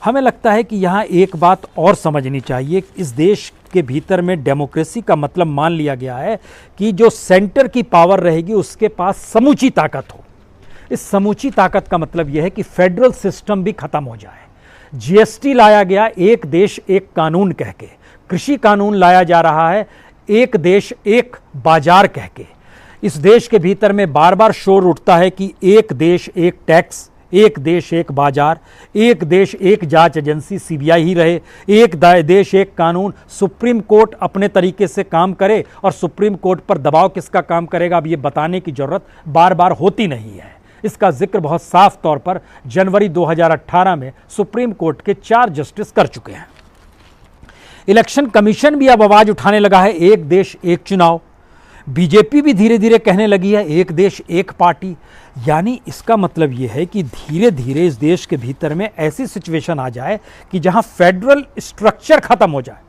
हमें लगता है कि यहाँ एक बात और समझनी चाहिए। इस देश के भीतर में डेमोक्रेसी का मतलब मान लिया गया है कि जो सेंटर की पावर रहेगी उसके पास समूची ताकत हो। इस समूची ताकत का मतलब यह है कि फेडरल सिस्टम भी खत्म हो जाए। जीएसटी लाया गया एक देश एक कानून कह के, कृषि कानून लाया जा रहा है एक देश एक बाजार कह के। इस देश के भीतर में बार बार शोर उठता है कि एक देश एक टैक्स, एक देश एक बाजार, एक देश एक जांच एजेंसी सीबीआई ही रहे, एक देश एक कानून। सुप्रीम कोर्ट अपने तरीके से काम करे और सुप्रीम कोर्ट पर दबाव किसका काम करेगा, अब ये बताने की जरूरत बार बार होती नहीं है। इसका जिक्र बहुत साफ तौर पर जनवरी 2018 में सुप्रीम कोर्ट के 4 जस्टिस कर चुके हैं। इलेक्शन कमीशन भी अब आवाज उठाने लगा है एक देश एक चुनाव। बीजेपी भी धीरे धीरे कहने लगी है एक देश एक पार्टी। यानी इसका मतलब यह है कि धीरे धीरे इस देश के भीतर में ऐसी सिचुएशन आ जाए कि जहां फेडरल स्ट्रक्चर खत्म हो जाए।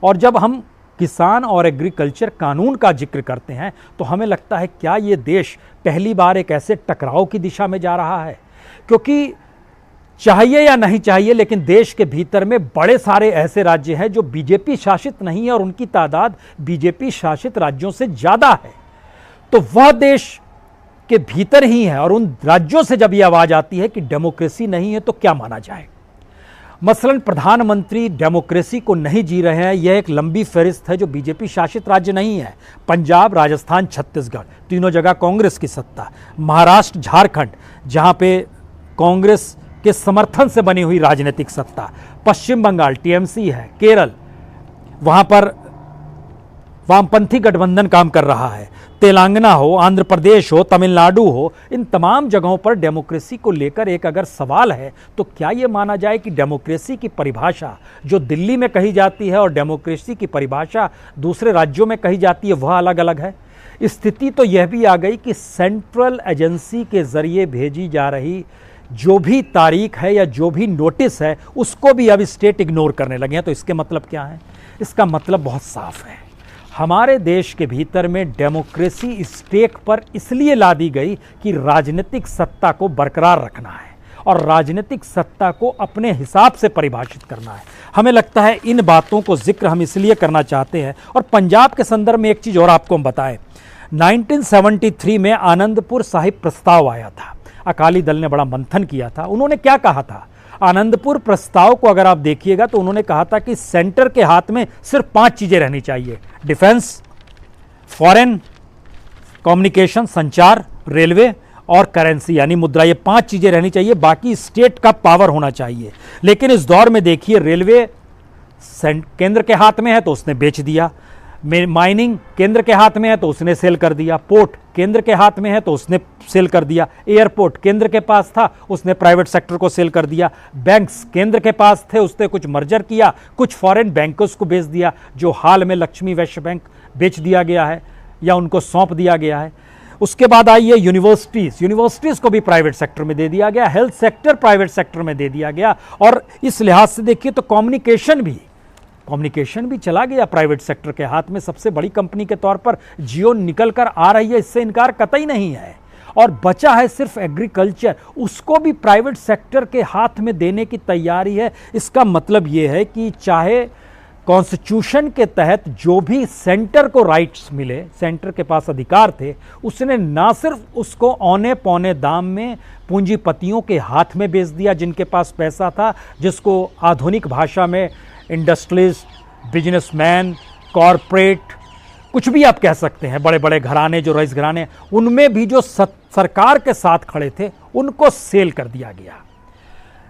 और जब हम किसान और एग्रीकल्चर कानून का जिक्र करते हैं तो हमें लगता है क्या ये देश पहली बार एक ऐसे टकराव की दिशा में जा रहा है। क्योंकि चाहिए या नहीं चाहिए, लेकिन देश के भीतर में बड़े सारे ऐसे राज्य हैं जो बीजेपी शासित नहीं है और उनकी तादाद बीजेपी शासित राज्यों से ज्यादा है। तो वह देश के भीतर ही है और उन राज्यों से जब यह आवाज आती है कि डेमोक्रेसी नहीं है तो क्या माना जाए। मसलन प्रधानमंत्री डेमोक्रेसी को नहीं जी रहे हैं। यह एक लंबी फहरिस्त है जो बीजेपी शासित राज्य नहीं है। पंजाब, राजस्थान, छत्तीसगढ़, तीनों जगह कांग्रेस की सत्ता। महाराष्ट्र, झारखंड, जहां पे कांग्रेस के समर्थन से बनी हुई राजनीतिक सत्ता। पश्चिम बंगाल टीएमसी है। केरल, वहां पर वामपंथी गठबंधन काम कर रहा है। तेलंगाना हो, आंध्र प्रदेश हो, तमिलनाडु हो, इन तमाम जगहों पर डेमोक्रेसी को लेकर एक अगर सवाल है तो क्या यह माना जाए कि डेमोक्रेसी की परिभाषा जो दिल्ली में कही जाती है और डेमोक्रेसी की परिभाषा दूसरे राज्यों में कही जाती है वह अलग अलग है। स्थिति तो यह भी आ गई कि सेंट्रल एजेंसी के जरिए भेजी जा रही जो भी तारीख है या जो भी नोटिस है उसको भी अब स्टेट इग्नोर करने लगे हैं। तो इसके मतलब क्या है? इसका मतलब बहुत साफ है। हमारे देश के भीतर में डेमोक्रेसी स्टेक पर इसलिए ला दी गई कि राजनीतिक सत्ता को बरकरार रखना है और राजनीतिक सत्ता को अपने हिसाब से परिभाषित करना है। हमें लगता है इन बातों को जिक्र हम इसलिए करना चाहते हैं। और पंजाब के संदर्भ में एक चीज़ और आपको हम बताएं, 1973 में आनंदपुर साहिब प्रस्ताव आया था। अकाली दल ने बड़ा मंथन किया था। उन्होंने क्या कहा था? आनंदपुर प्रस्ताव को अगर आप देखिएगा तो उन्होंने कहा था कि सेंटर के हाथ में सिर्फ 5 चीजें रहनी चाहिए: डिफेंस, फॉरेन, कम्युनिकेशन, संचार, रेलवे और करेंसी यानी मुद्रा। ये 5 चीजें रहनी चाहिए, बाकी स्टेट का पावर होना चाहिए। लेकिन इस दौर में देखिए, रेलवे केंद्र के हाथ में है तो उसने बेच दिया, माइनिंग केंद्र के हाथ में है तो उसने सेल कर दिया, पोर्ट केंद्र के हाथ में है तो उसने सेल कर दिया, एयरपोर्ट केंद्र के पास था उसने प्राइवेट सेक्टर को सेल कर दिया, बैंक्स केंद्र के पास थे उसने कुछ मर्जर किया, कुछ फॉरेन बैंकर्स को बेच दिया, जो हाल में लक्ष्मी वैश्य बैंक बेच दिया गया है या उनको सौंप दिया गया है। उसके बाद आई है यूनिवर्सिटीज़ को भी प्राइवेट सेक्टर में दे दिया गया, हेल्थ सेक्टर प्राइवेट सेक्टर में दे दिया गया। और इस लिहाज से देखिए तो कम्युनिकेशन भी चला गया प्राइवेट सेक्टर के हाथ में। सबसे बड़ी कंपनी के तौर पर जियो निकल कर आ रही है, इससे इनकार कतई नहीं है। और बचा है सिर्फ एग्रीकल्चर, उसको भी प्राइवेट सेक्टर के हाथ में देने की तैयारी है। इसका मतलब यह है कि चाहे कॉन्स्टिट्यूशन के तहत जो भी सेंटर को राइट्स मिले, सेंटर के पास अधिकार थे, उसने ना सिर्फ उसको औने पौने दाम में पूंजीपतियों के हाथ में बेच दिया जिनके पास पैसा था, जिसको आधुनिक भाषा में इंडस्ट्रियलिस्ट, बिजनेसमैन, कॉरपोरेट, कुछ भी आप कह सकते हैं, बड़े बड़े घराने जो रईस घराने, उनमें भी जो सरकार के साथ खड़े थे उनको सेल कर दिया गया।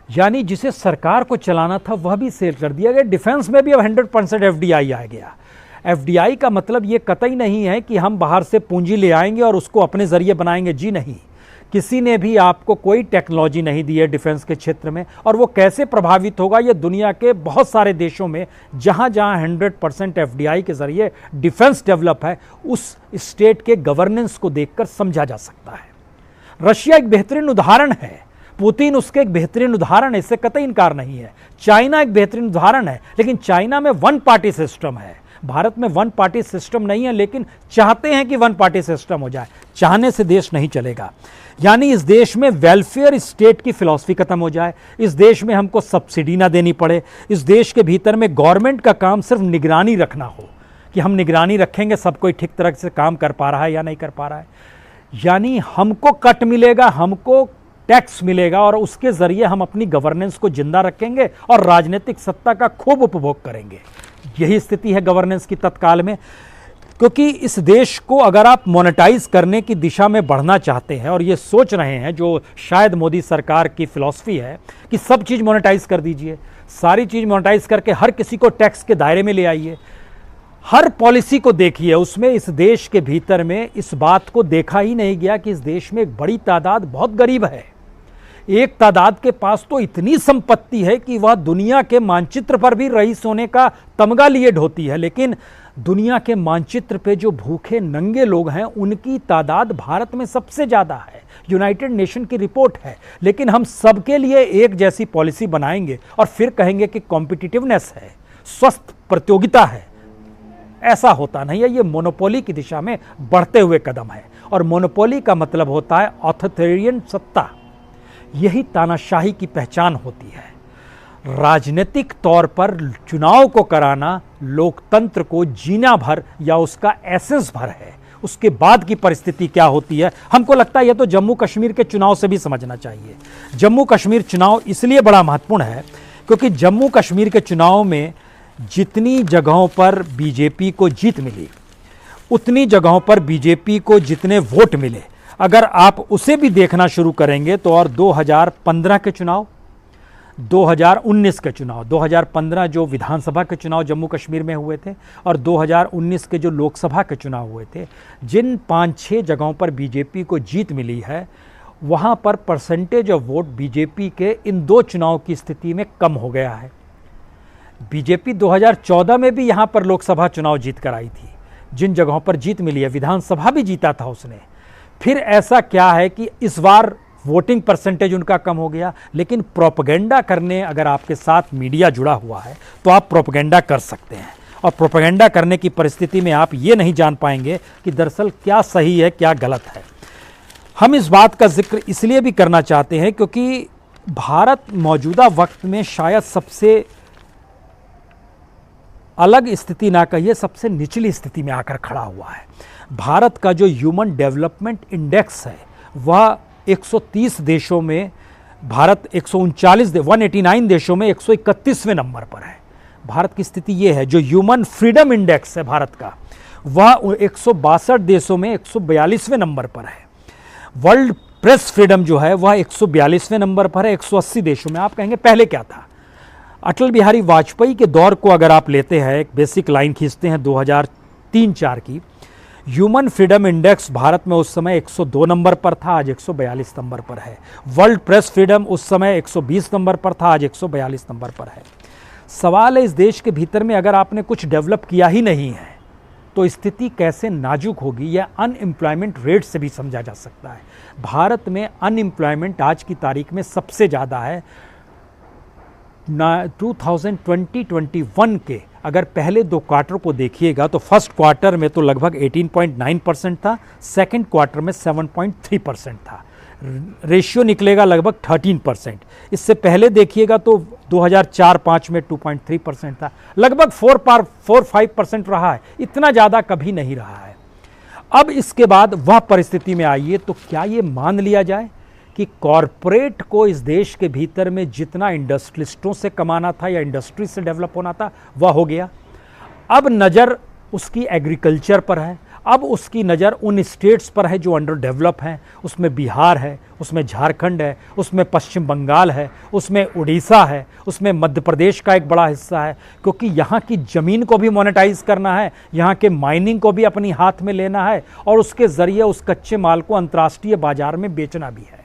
यानी जिसे सरकार को चलाना था वह भी सेल कर दिया गया। डिफेंस में भी अब 100% एफडीआई आ गया। एफडीआई का मतलब ये कतई नहीं है कि हम बाहर से पूंजी ले आएंगे और उसको अपने जरिए बनाएंगे, जी नहीं। किसी ने भी आपको कोई टेक्नोलॉजी नहीं दी है डिफेंस के क्षेत्र में, और वो कैसे प्रभावित होगा ये दुनिया के बहुत सारे देशों में जहां जहां 100% एफडीआई के जरिए डिफेंस डेवलप है, उस स्टेट के गवर्नेंस को देखकर समझा जा सकता है। रशिया एक बेहतरीन उदाहरण है, पुतिन उसके एक बेहतरीन उदाहरण है, इससे कतई इनकार नहीं है। चाइना एक बेहतरीन उदाहरण है, लेकिन चाइना में 1 पार्टी सिस्टम है। भारत में वन पार्टी सिस्टम नहीं है, लेकिन चाहते हैं कि वन पार्टी सिस्टम हो जाए। चाहने से देश नहीं चलेगा। यानी इस देश में वेलफेयर स्टेट की फिलॉसफी खत्म हो जाए, इस देश में हमको सब्सिडी ना देनी पड़े, इस देश के भीतर में गवर्नमेंट का काम सिर्फ निगरानी रखना हो कि हम निगरानी रखेंगे सब कोई ठीक तरह से काम कर पा रहा है या नहीं कर पा रहा है। यानी हमको कट मिलेगा, हमको टैक्स मिलेगा और उसके जरिए हम अपनी गवर्नेंस को जिंदा रखेंगे और राजनीतिक सत्ता का खूब उपभोग करेंगे। यही स्थिति है गवर्नेंस की तत्काल में। क्योंकि इस देश को अगर आप मोनेटाइज करने की दिशा में बढ़ना चाहते हैं और ये सोच रहे हैं, जो शायद मोदी सरकार की फिलॉसफी है कि सब चीज़ मोनेटाइज कर दीजिए, सारी चीज़ मोनेटाइज करके हर किसी को टैक्स के दायरे में ले आइए, हर पॉलिसी को देखिए, उसमें इस देश के भीतर में इस बात को देखा ही नहीं गया कि इस देश में एक बड़ी तादाद बहुत गरीब है। एक तादाद के पास तो इतनी संपत्ति है कि वह दुनिया के मानचित्र पर भी रईस होने का तमगा लिए ढोती है, लेकिन दुनिया के मानचित्र पे जो भूखे नंगे लोग हैं उनकी तादाद भारत में सबसे ज़्यादा है। यूनाइटेड नेशन की रिपोर्ट है। लेकिन हम सबके लिए एक जैसी पॉलिसी बनाएंगे और फिर कहेंगे कि कॉम्पिटिटिवनेस है, स्वस्थ प्रतियोगिता है। ऐसा होता नहीं है। ये मोनोपोली की दिशा में बढ़ते हुए कदम है और मोनोपोली का मतलब होता है ऑथोरिटेरियन सत्ता। यही तानाशाही की पहचान होती है। राजनीतिक तौर पर चुनाव को कराना लोकतंत्र को जीना भर या उसका एसेंस भर है। उसके बाद की परिस्थिति क्या होती है, हमको लगता है यह तो जम्मू कश्मीर के चुनाव से भी समझना चाहिए। जम्मू कश्मीर चुनाव इसलिए बड़ा महत्वपूर्ण है क्योंकि जम्मू कश्मीर के चुनाव में जितनी जगहों पर बीजेपी को जीत मिली, उतनी जगहों पर बीजेपी को जितने वोट मिले, अगर आप उसे भी देखना शुरू करेंगे तो और 2015 के चुनाव, 2019 के चुनाव, 2015 जो विधानसभा के चुनाव जम्मू कश्मीर में हुए थे और 2019 के जो लोकसभा के चुनाव हुए थे, जिन 5-6 जगहों पर बीजेपी को जीत मिली है, वहाँ पर परसेंटेज ऑफ वोट बीजेपी के इन दो चुनाव की स्थिति में कम हो गया है। बीजेपी 2014 में भी यहाँ पर लोकसभा चुनाव जीत कर आई थी, जिन जगहों पर जीत मिली है, विधानसभा भी जीता था उसने। फिर ऐसा क्या है कि इस बार वोटिंग परसेंटेज उनका कम हो गया, लेकिन प्रोपेगेंडा करने अगर आपके साथ मीडिया जुड़ा हुआ है तो आप प्रोपेगेंडा कर सकते हैं और प्रोपेगेंडा करने की परिस्थिति में आप ये नहीं जान पाएंगे कि दरअसल क्या सही है क्या गलत है। हम इस बात का जिक्र इसलिए भी करना चाहते हैं क्योंकि भारत मौजूदा वक्त में शायद सबसे अलग स्थिति ना कहिए, सबसे निचली स्थिति में आकर खड़ा हुआ है। भारत का जो ह्यूमन डेवलपमेंट इंडेक्स है वह 130 देशों में, भारत 189 देशों में 131वें नंबर पर है। भारत की स्थिति ये है। जो ह्यूमन फ्रीडम इंडेक्स है भारत का, वह 162 देशों में 142वें नंबर पर है। वर्ल्ड प्रेस फ्रीडम जो है वह 142वें नंबर पर है 180 देशों में। आप कहेंगे पहले क्या था? अटल बिहारी वाजपेयी के दौर को अगर आप लेते हैं, एक बेसिक लाइन खींचते हैं 2003-4 की, ह्यूमन फ्रीडम इंडेक्स भारत में उस समय 102 नंबर पर था, आज 142 नंबर पर है। वर्ल्ड प्रेस फ्रीडम उस समय 120 नंबर पर था, आज 142 नंबर पर है। सवाल है इस देश के भीतर में अगर आपने कुछ डेवलप किया ही नहीं है तो स्थिति कैसे नाजुक होगी, यह अनएम्प्लॉयमेंट रेट से भी समझा जा सकता है। भारत में अनएम्प्लॉयमेंट आज की तारीख में सबसे ज़्यादा है। 2020-21 के अगर पहले दो क्वार्टर को देखिएगा तो फर्स्ट क्वार्टर में तो लगभग 18.9% था, सेकंड क्वार्टर में 7.3% था। रेशियो निकलेगा लगभग 13%। इससे पहले देखिएगा तो 2004-5 में 2.3% था, लगभग 4-5% रहा है, इतना ज़्यादा कभी नहीं रहा है। अब इसके बाद वह परिस्थिति में आइए तो क्या ये मान लिया जाए कि कॉरपोरेट को इस देश के भीतर में जितना इंडस्ट्रियलिस्टों से कमाना था या इंडस्ट्री से डेवलप होना था वह हो गया। अब नज़र उसकी एग्रीकल्चर पर है, अब उसकी नज़र उन स्टेट्स पर है जो अंडर डेवलप हैं। उसमें बिहार है, उसमें झारखंड है, उसमें पश्चिम बंगाल है, उसमें उड़ीसा है, उसमें मध्य प्रदेश का एक बड़ा हिस्सा है। क्योंकि यहाँ की ज़मीन को भी मोनेटाइज करना है, यहाँ के माइनिंग को भी अपनी हाथ में लेना है और उसके ज़रिए उस कच्चे माल को अंतर्राष्ट्रीय बाजार में बेचना भी है।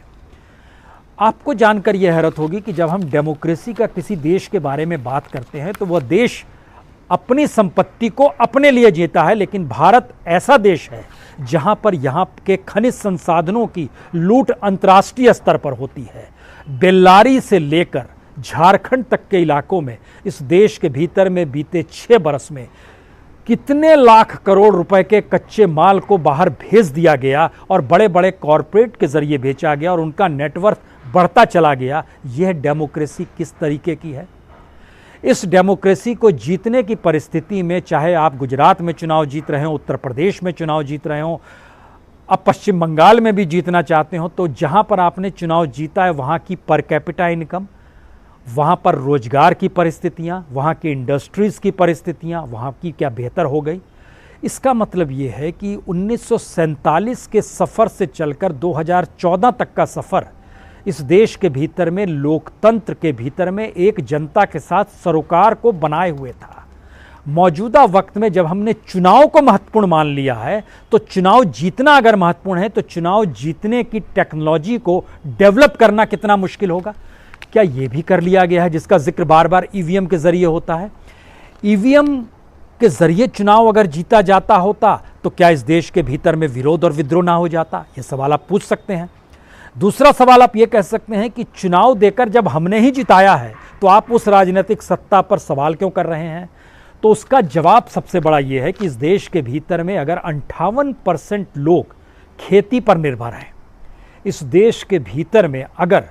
आपको जानकर यह हैरत होगी कि जब हम डेमोक्रेसी का किसी देश के बारे में बात करते हैं तो वह देश अपनी संपत्ति को अपने लिए जीता है, लेकिन भारत ऐसा देश है जहां पर यहाँ के खनिज संसाधनों की लूट अंतर्राष्ट्रीय स्तर पर होती है। बेल्लारी से लेकर झारखंड तक के इलाकों में इस देश के भीतर में बीते 6 बरस में कितने लाख करोड़ रुपए के कच्चे माल को बाहर भेज दिया गया और बड़े बड़े कॉरपोरेट के जरिए बेचा गया और उनका नेटवर्थ बढ़ता चला गया। यह डेमोक्रेसी किस तरीके की है? इस डेमोक्रेसी को जीतने की परिस्थिति में, चाहे आप गुजरात में चुनाव जीत रहे हो, उत्तर प्रदेश में चुनाव जीत रहे हो, अब पश्चिम बंगाल में भी जीतना चाहते हो, तो जहां पर आपने चुनाव जीता है वहां की पर कैपिटा इनकम, वहां पर रोजगार की परिस्थितियां, वहां की इंडस्ट्रीज की परिस्थितियां, वहां की क्या बेहतर हो गई? इसका मतलब ये है कि 1947 के सफ़र से चलकर 2014 तक का सफ़र इस देश के भीतर में, लोकतंत्र के भीतर में एक जनता के साथ सरोकार को बनाए हुए था। मौजूदा वक्त में जब हमने चुनाव को महत्वपूर्ण मान लिया है, तो चुनाव जीतना अगर महत्वपूर्ण है तो चुनाव जीतने की टेक्नोलॉजी को डेवलप करना कितना मुश्किल होगा। क्या यह भी कर लिया गया है जिसका जिक्र बार बार ईवीएम के जरिए होता है? ईवीएम के जरिए चुनाव अगर जीता जाता होता तो क्या इस देश के भीतर में विरोध और विद्रोह ना हो जाता? यह सवाल आप पूछ सकते हैं। दूसरा सवाल आप यह कह सकते हैं कि चुनाव देकर जब हमने ही जिताया है तो आप उस राजनीतिक सत्ता पर सवाल क्यों कर रहे हैं? तो उसका जवाब सबसे बड़ा यह है कि इस देश के भीतर में अगर 58% लोग खेती पर निर्भर हैं, इस देश के भीतर में अगर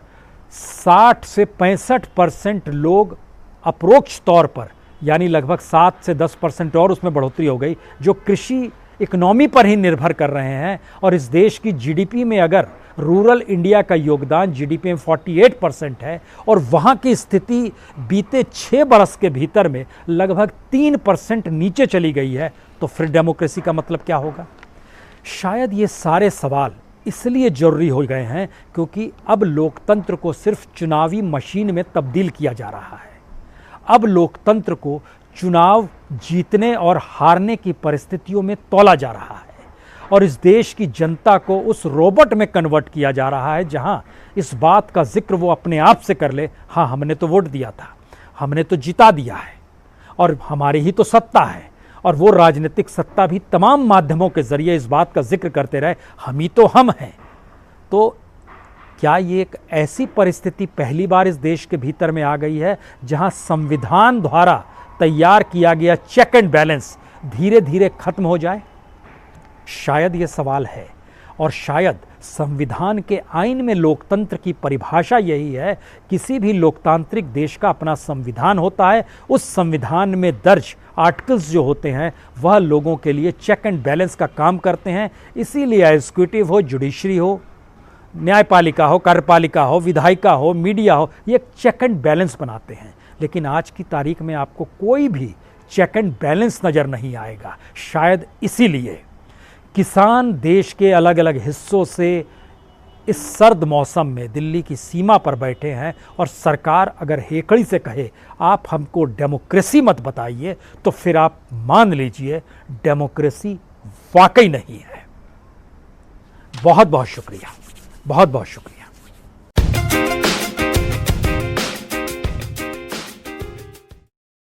60 से 65% लोग अप्रोक्ष तौर पर, यानी लगभग 7 से 10% और उसमें बढ़ोतरी हो गई, जो कृषि इकोनॉमी पर ही निर्भर कर रहे हैं, और इस देश की जीडीपी में अगर रूरल इंडिया का योगदान जीडीपी में 48% है और वहाँ की स्थिति बीते 6 बरस के भीतर में लगभग 3% नीचे चली गई है, तो फिर डेमोक्रेसी का मतलब क्या होगा? शायद ये सारे सवाल इसलिए जरूरी हो गए हैं क्योंकि अब लोकतंत्र को सिर्फ चुनावी मशीन में तब्दील किया जा रहा है। अब लोकतंत्र को चुनाव जीतने और हारने की परिस्थितियों में तौला जा रहा है और इस देश की जनता को उस रोबोट में कन्वर्ट किया जा रहा है जहां इस बात का जिक्र वो अपने आप से कर ले, हाँ हमने तो वोट दिया था, हमने तो जिता दिया है और हमारी ही तो सत्ता है, और वो राजनीतिक सत्ता भी तमाम माध्यमों के जरिए इस बात का जिक्र करते रहे, हम ही तो हम हैं। तो क्या ये एक ऐसी परिस्थिति पहली बार इस देश के भीतर में आ गई है जहां संविधान द्वारा तैयार किया गया चेक एंड बैलेंस धीरे धीरे खत्म हो जाए? शायद ये सवाल है, और शायद संविधान के आईन में लोकतंत्र की परिभाषा यही है। किसी भी लोकतांत्रिक देश का अपना संविधान होता है, उस संविधान में दर्ज आर्टिकल्स जो होते हैं वह लोगों के लिए चेक एंड बैलेंस का काम करते हैं। इसीलिए एग्जीक्यूटिव हो, जुडिशरी हो, न्यायपालिका हो, कार्यपालिका हो, विधायिका हो, मीडिया हो, ये एक चेक एंड बैलेंस बनाते हैं। लेकिन आज की तारीख में आपको कोई भी चेक एंड बैलेंस नज़र नहीं आएगा। शायद इसीलिए किसान देश के अलग अलग हिस्सों से इस सर्द मौसम में दिल्ली की सीमा पर बैठे हैं, और सरकार अगर हेकड़ी से कहे आप हमको डेमोक्रेसी मत बताइए, तो फिर आप मान लीजिए डेमोक्रेसी वाकई नहीं है। बहुत बहुत शुक्रिया, बहुत बहुत शुक्रिया।